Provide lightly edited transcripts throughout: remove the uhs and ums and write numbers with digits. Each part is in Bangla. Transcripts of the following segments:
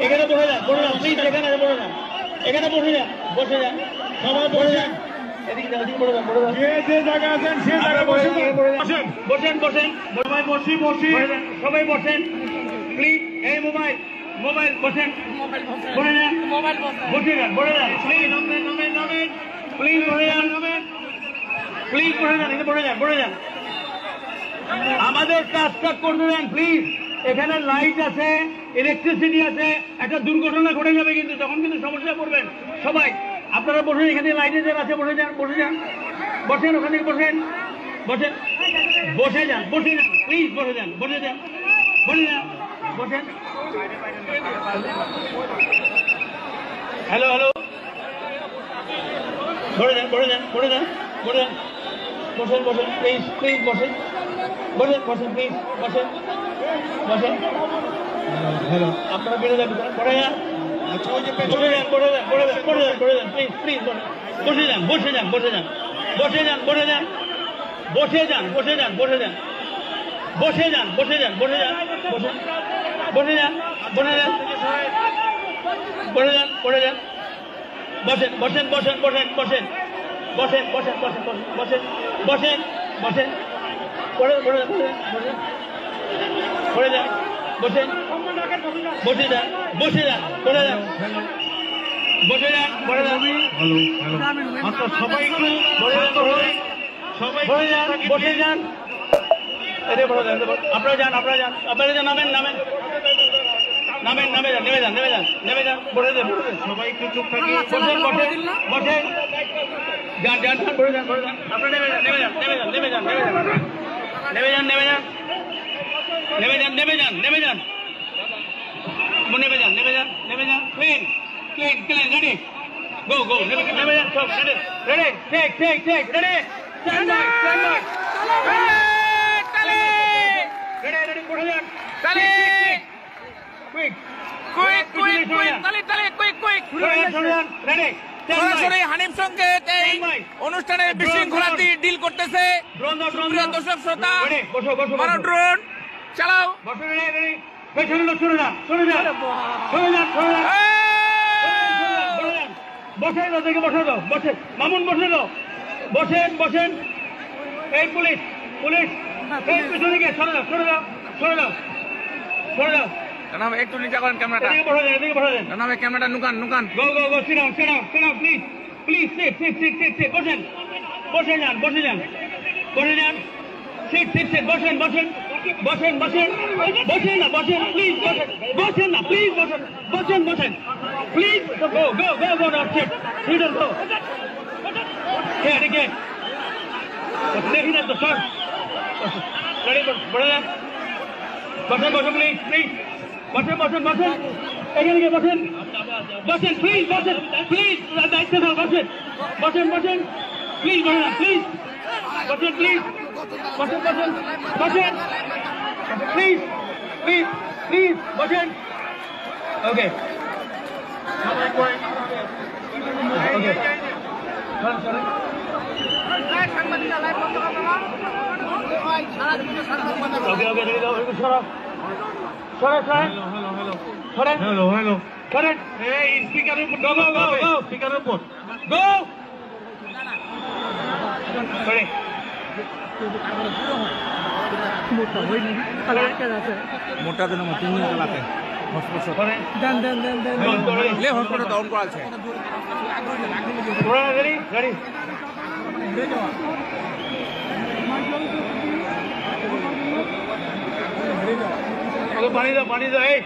এখানে বসে যান, প্লিজ এখানে বসে যান, এখানে বসে যান, বসে যান, সবাই বসে যান, এদিকে বসে যান, যে জায়গা আছেন সে জায়গায় বসে বসেন, বসেন, বসেন, সবাই সবাই বসেন, প্লিজ। এই মোবাইল বসেন, বসে যান, বসে যান, প্লিজ, প্লিজ বসে যান, প্লিজ বসে যান, এখানে বসে যান, আমাদের কাজটা করতে দেন প্লিজ। এখানে লাইট আছে, ইলেকট্রিসিটি আছে, একটা দুর্ঘটনা ঘটে যাবে কিন্তু, তখন কিন্তু সমস্যা পড়বেন সবাই। আপনারা বসেন, এখানে লাইটের যারা আছে বসে যান, বসেন, ওখান থেকে বসে যান, প্লিজ বসে যান, বসেন। হ্যালো, বসে যান, বসেন, প্লিজ বসেন, প্লিজ বসেন। হ্যালো, আপনারা বেরো যান, পড়ে যান, প্লিজ বসে যান, আপনারা যান, নেমে যান, সবাই একটু চুপ থাকি, বসেন, আপনারা নেমে যান, ক্লিন, রেডি, go, নেমে যান, সব ready, take, ready, stand by, ready, পড়ে যান, quick, সরাসরি হানিফ সংকেত এই অনুষ্ঠানের বিশৃঙ্খলা ডিল করতেছে। দর্শক শ্রোতা, মারো ড্রোন, চালাও, মামুন বসেন, এই পুলিশ, এই পিছনে গিয়ে সরে যাও, একটু নিচা করেন ক্যামেরাটা, ক্যামেরাটা নুকান, go, sit down, please, sit, বসে যান, sit, বসেন, please, please, go, sit down, go, again, দেখি না তো সর, ready, বসে যান, please, বসেন, এখানে গিয়ে বসেন, প্লিজ, দায়িত্ব দাও, বসেন, প্লিজ, প্লিজ, বসেন, ওকে, Hello. Correct. Hey, speaker report. Go. Speaker report. Go. Sorry. মোটা দিন মত তিন দিন লাগে হসপিটাল দেন লে হসপিটাল ডাউন করাছে ready. ওকে পানি দাও, এই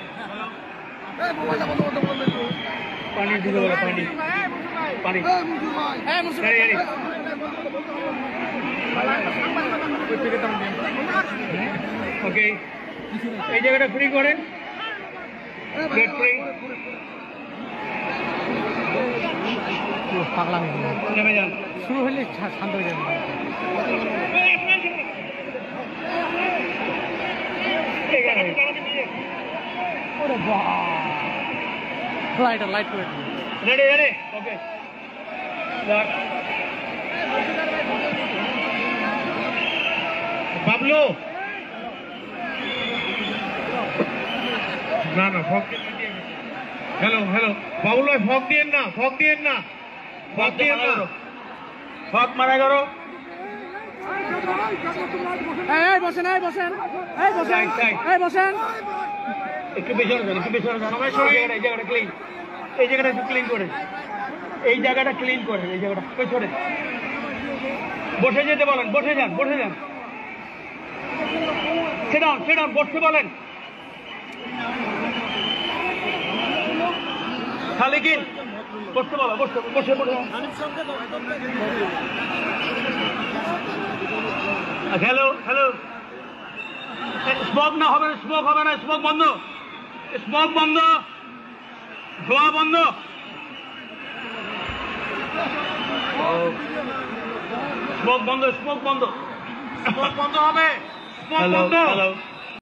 পানি দিতে বলো, পানি, ready. ওকে, এই জায়গাটা ফ্রি করেন, গেট ফ্রি, নেমে যান, শুরু হলে শান্ত হয়ে যাবে। লাইট করে ready, okay, Pablo, না হ্যালো হ্যালো বাবুল ভাই ফক দিয়েন না ফক দিয়েন না ফক দিয়েন না ফক মারা করো এই বসেন এই বসেন এই বসেন এই বসেন একটু পেছনে যান একটু পেছনে যান আমার সব জায়গাটা এই জায়গাটা ক্লিন এই জায়গাটা একটু ক্লিন করে এই জায়গাটা ক্লিন করে এই জায়গাটা পেছনে বসে যেতে বলেন বসে যান সেডাউন বসতে বলেন খালি কি বসতে বলো বসে হ্যালো হ্যালো স্মোক হবে না স্মোক বন্ধ ধোয়া বন্ধ স্মোক বন্ধ হবে স্মোক বন্ধ